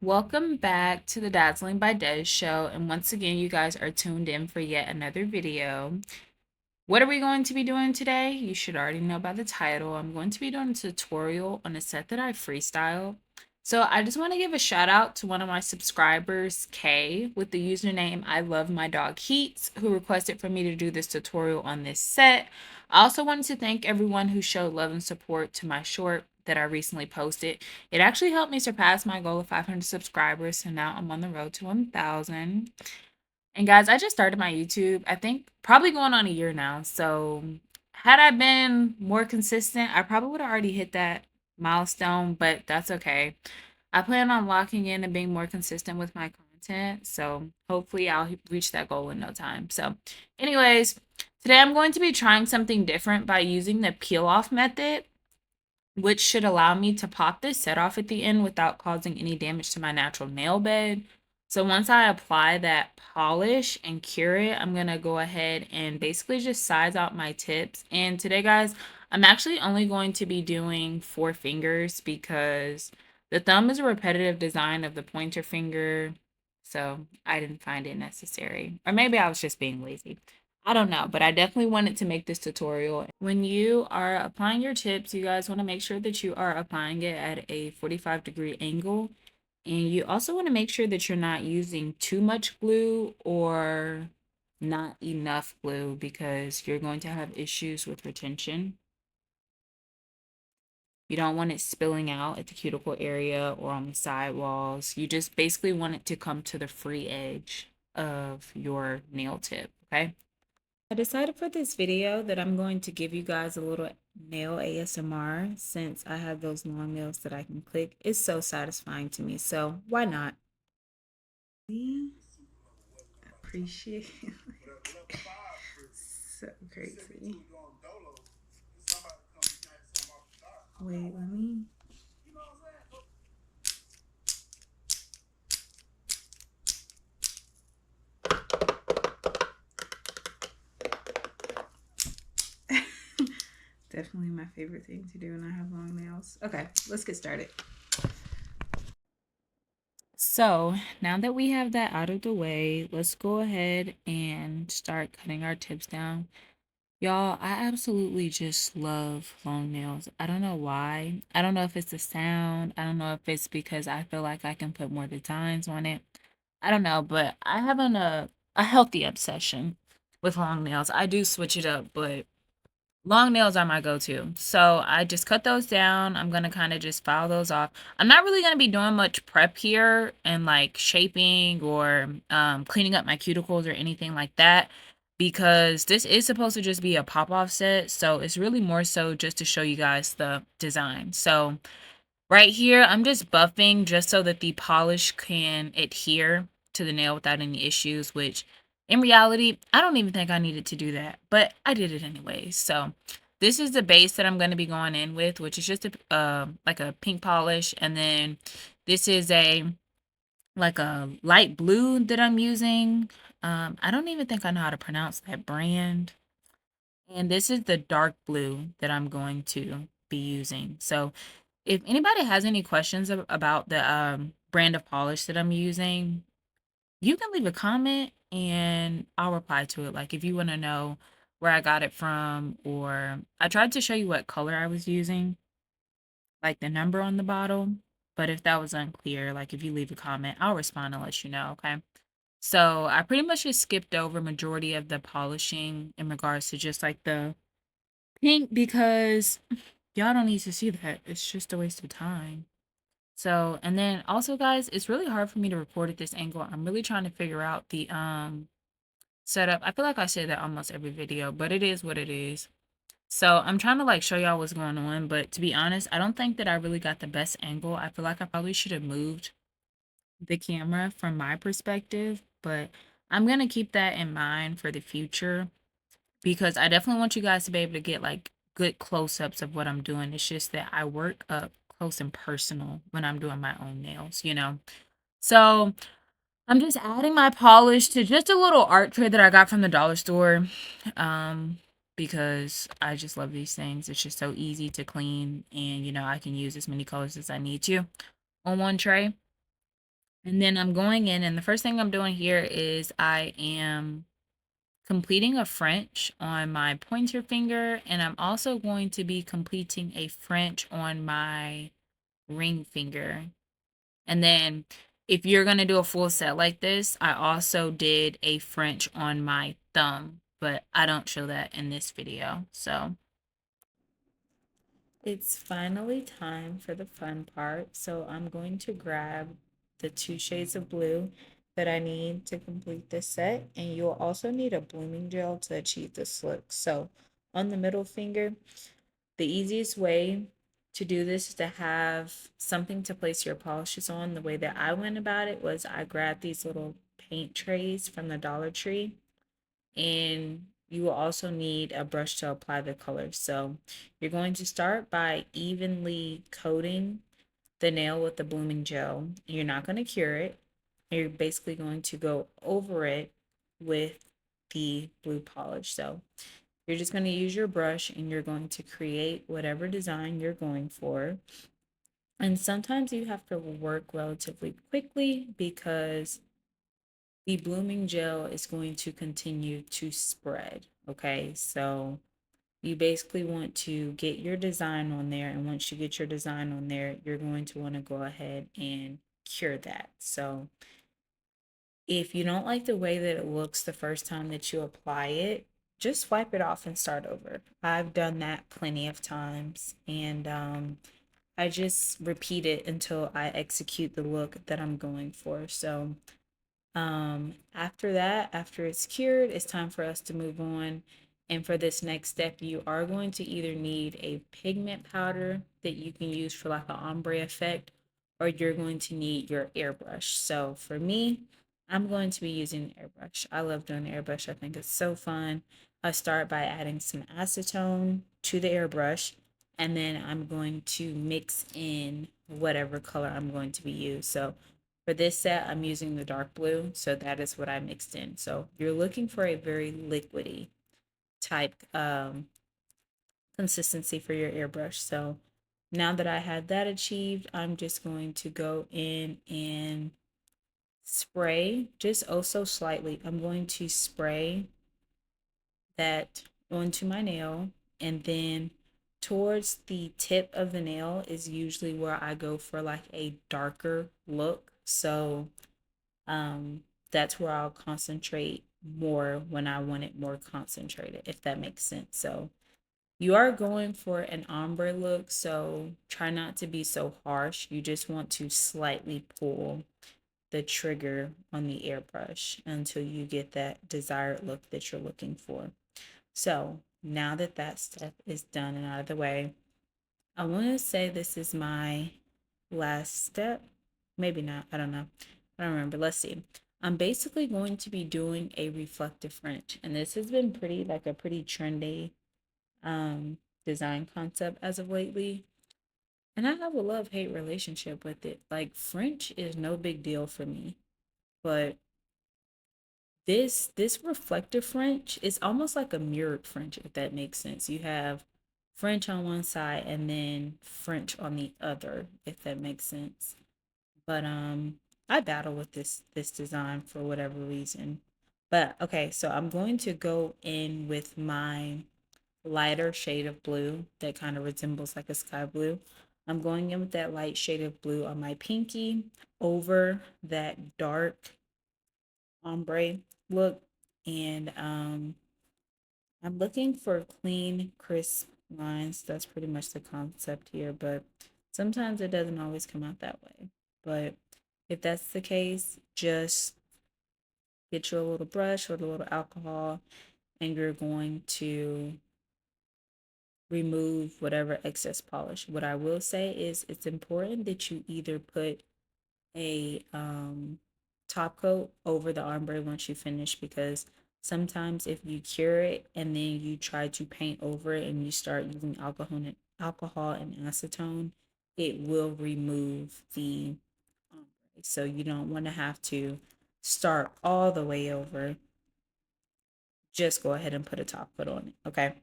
Welcome back to the Dazzling by Des show. And once again, you guys are tuned in for yet another video. What are we going to be doing today? You should already know by the title. I'm going to be doing a tutorial on a set that I freestyle. So I just want to give a shout out to one of my subscribers, Kay, with the username I love my dog Heats, who requested for me to do this tutorial on this set. I also wanted to thank everyone who showed love and support to my short that I recently posted. It actually helped me surpass my goal of 500 subscribers, so now I'm on the road to 1,000. And guys, I just started my YouTube, I think probably going on a year now. So, had I been more consistent, I probably would have already hit that milestone, but that's okay. I plan on locking in and being more consistent with my content. So, hopefully, I'll reach that goal in no time. So, anyways, today I'm going to be trying something different by using the peel off method, which should allow me to pop this set off at the end without causing any damage to my natural nail bed. So once I apply that polish and cure it, I'm going to go ahead and basically just size out my tips. And today, guys, I'm actually only going to be doing 4 fingers because the thumb is a repetitive design of the pointer finger. So I didn't find it necessary. Or maybe I was just being lazy. I don't know, but I definitely wanted to make this tutorial. When you are applying your tips, you guys want to make sure that you are applying it at a 45-degree angle. And you also want to make sure that you're not using too much glue or not enough glue because you're going to have issues with retention. You don't want it spilling out at the cuticle area or on the side walls. You just basically want it to come to the free edge of your nail tip, okay? I decided for this video that I'm going to give you guys a little nail ASMR since I have those long nails that I can click. It's so satisfying to me, so why not? We appreciate it. So crazy. Wait, let me. Definitely my favorite thing to do when I have long nails. Okay, let's get started. So now that we have that out of the way, let's go ahead and start cutting our tips down. Y'all, I absolutely just love long nails. I don't know why. I don't know if it's the sound. I don't know if it's because I feel like I can put more designs on it. I don't know, but I have a healthy obsession with long nails. I do switch it up, but long nails are my go-to. So I just cut those down. I'm gonna kind of just file those off. I'm not really gonna be doing much prep here and like shaping or cleaning up my cuticles or anything like that because this is supposed to just be a pop-off set. So it's really more so just to show you guys the design. So right here, I'm just buffing just so that the polish can adhere to the nail without any issues, which in reality, I don't even think I needed to do that, but I did it anyway. So this is the base that I'm going to be going in with, which is just a like a pink polish, and then this is a like a light blue that I'm using. I don't even think I know how to pronounce that brand. And this is the dark blue that I'm going to be using. So if anybody has any questions about the brand of polish that I'm using, you can leave a comment and I'll reply to it. Like if you want to know where I got it from, or I tried to show you what color I was using, like the number on the bottle. But if that was unclear, like if you leave a comment, I'll respond and let you know. Okay. So I pretty much just skipped over majority of the polishing in regards to just like the pink because y'all don't need to see that. It's just a waste of time. So, and then also guys, it's really hard for me to record at this angle. I'm really trying to figure out the setup. I feel like I say that almost every video, but it is what it is. So, I'm trying to like show y'all what's going on, but to be honest, I don't think that I really got the best angle. I feel like I probably should have moved the camera from my perspective, but I'm going to keep that in mind for the future because I definitely want you guys to be able to get like good close-ups of what I'm doing. It's just that I work up close and personal when I'm doing my own nails, you know. So I'm just adding my polish to just a little art tray that I got from the dollar store. Um, because I just love these things. It's just so easy to clean and you know, I can use as many colors as I need to on one tray. And then I'm going in, and the first thing I'm doing here is I am completing a French on my pointer finger, and I'm also going to be completing a French on my ring finger. And then if you're going to do a full set like this, I also did a French on my thumb, but I don't show that in this video. So it's finally time for the fun part. So I'm going to grab the two shades of blue that I need to complete this set. And you'll also need a blooming gel to achieve this look. So on the middle finger, the easiest way to do this is to have something to place your polishes on. The way that I went about it was I grabbed these little paint trays from the Dollar Tree, and you will also need a brush to apply the color. So you're going to start by evenly coating the nail with the blooming gel. You're not going to cure it. You're basically going to go over it with the blue polish. So you're just going to use your brush and you're going to create whatever design you're going for. And sometimes you have to work relatively quickly because the blooming gel is going to continue to spread. Okay, so you basically want to get your design on there, and once you get your design on there, you're going to want to go ahead and cure that. So if you don't like the way that it looks the first time that you apply it, just wipe it off and start over. I've done that plenty of times, and I just repeat it until I execute the look that I'm going for. So after that, after it's cured, it's time for us to move on. And for this next step, you are going to either need a pigment powder that you can use for like an ombre effect, or you're going to need your airbrush. So for me, I'm going to be using airbrush. I love doing airbrush. I think it's so fun. I start by adding some acetone to the airbrush, and then I'm going to mix in whatever color I'm going to be using. So for this set, I'm using the dark blue, so that is what I mixed in. So you're looking for a very liquidy type consistency for your airbrush. So now that I had that achieved, I'm just going to go in and spray just oh so slightly. I'm going to spray that onto my nail, and then towards the tip of the nail is usually where I go for like a darker look. So that's where I'll concentrate more when I want it more concentrated, if that makes sense. So you are going for an ombre look, so try not to be so harsh. You just want to slightly pull the trigger on the airbrush until you get that desired look that you're looking for. So now that that step is done and out of the way, I want to say this is my last step. Maybe not. I don't know. I don't remember. Let's see. I'm basically going to be doing a reflective French, and this has been pretty like a pretty trendy design concept as of lately. And I have a love-hate relationship with it. Like French is no big deal for me, but this reflective French is almost like a mirrored French, if that makes sense. You have French on one side and then French on the other, if that makes sense. But I battle with this design for whatever reason. But okay, so I'm going to go in with my lighter shade of blue that kind of resembles like a sky blue. I'm going in with that light shade of blue on my pinky over that dark ombre look, and I'm looking for clean, crisp lines. That's pretty much the concept here, but sometimes it doesn't always come out that way. But if that's the case, just get you a little brush with a little alcohol, and you're going to remove whatever excess polish. What I will say is it's important that you either put a top coat over the ombre once you finish, because sometimes if you cure it and then you try to paint over it and you start using alcohol and acetone, it will remove the ombre. So you don't want to have to start all the way over. Just go ahead and put a top coat on it. Okay.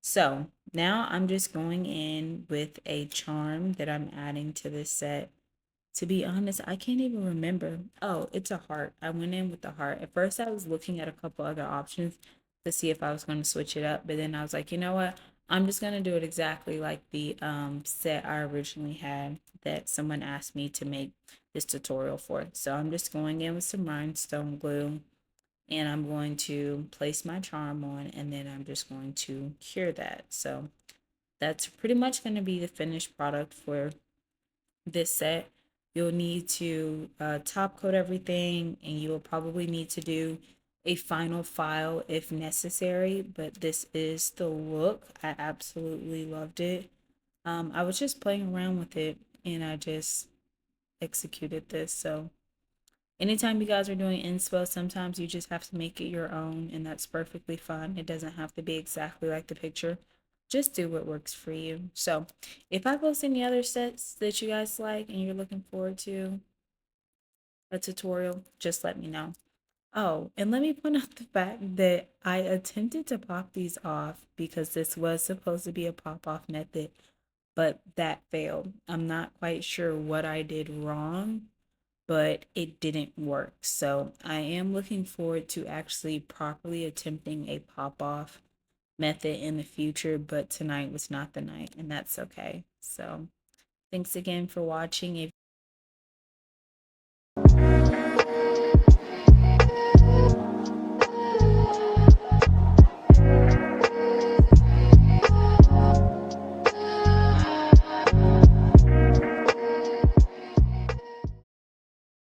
So now I'm just going in with a charm that I'm adding to this set. To be honest, I can't even remember. Oh, it's a heart. I went in with the heart. At first, I was looking at a couple other options to see if I was going to switch it up, but then I was like, you know what? I'm just going to do it exactly like the set I originally had that someone asked me to make this tutorial for. So I'm just going in with some rhinestone glue and I'm going to place my charm on and then I'm just going to cure that. So that's pretty much going to be the finished product for this set. You'll need to top coat everything and you will probably need to do a final file if necessary, but this is the look. I absolutely loved it. I was just playing around with it and I just executed this. So anytime you guys are doing inspo, sometimes you just have to make it your own, and that's perfectly fine. It doesn't have to be exactly like the picture. Just do what works for you. So, if I post any other sets that you guys like and you're looking forward to a tutorial, just let me know. Oh, and let me point out the fact that I attempted to pop these off because this was supposed to be a pop off method, but that failed. I'm not quite sure what I did wrong, but it didn't work. So I am looking forward to actually properly attempting a pop off method in the future, but tonight was not the night, and that's okay. So thanks again for watching. If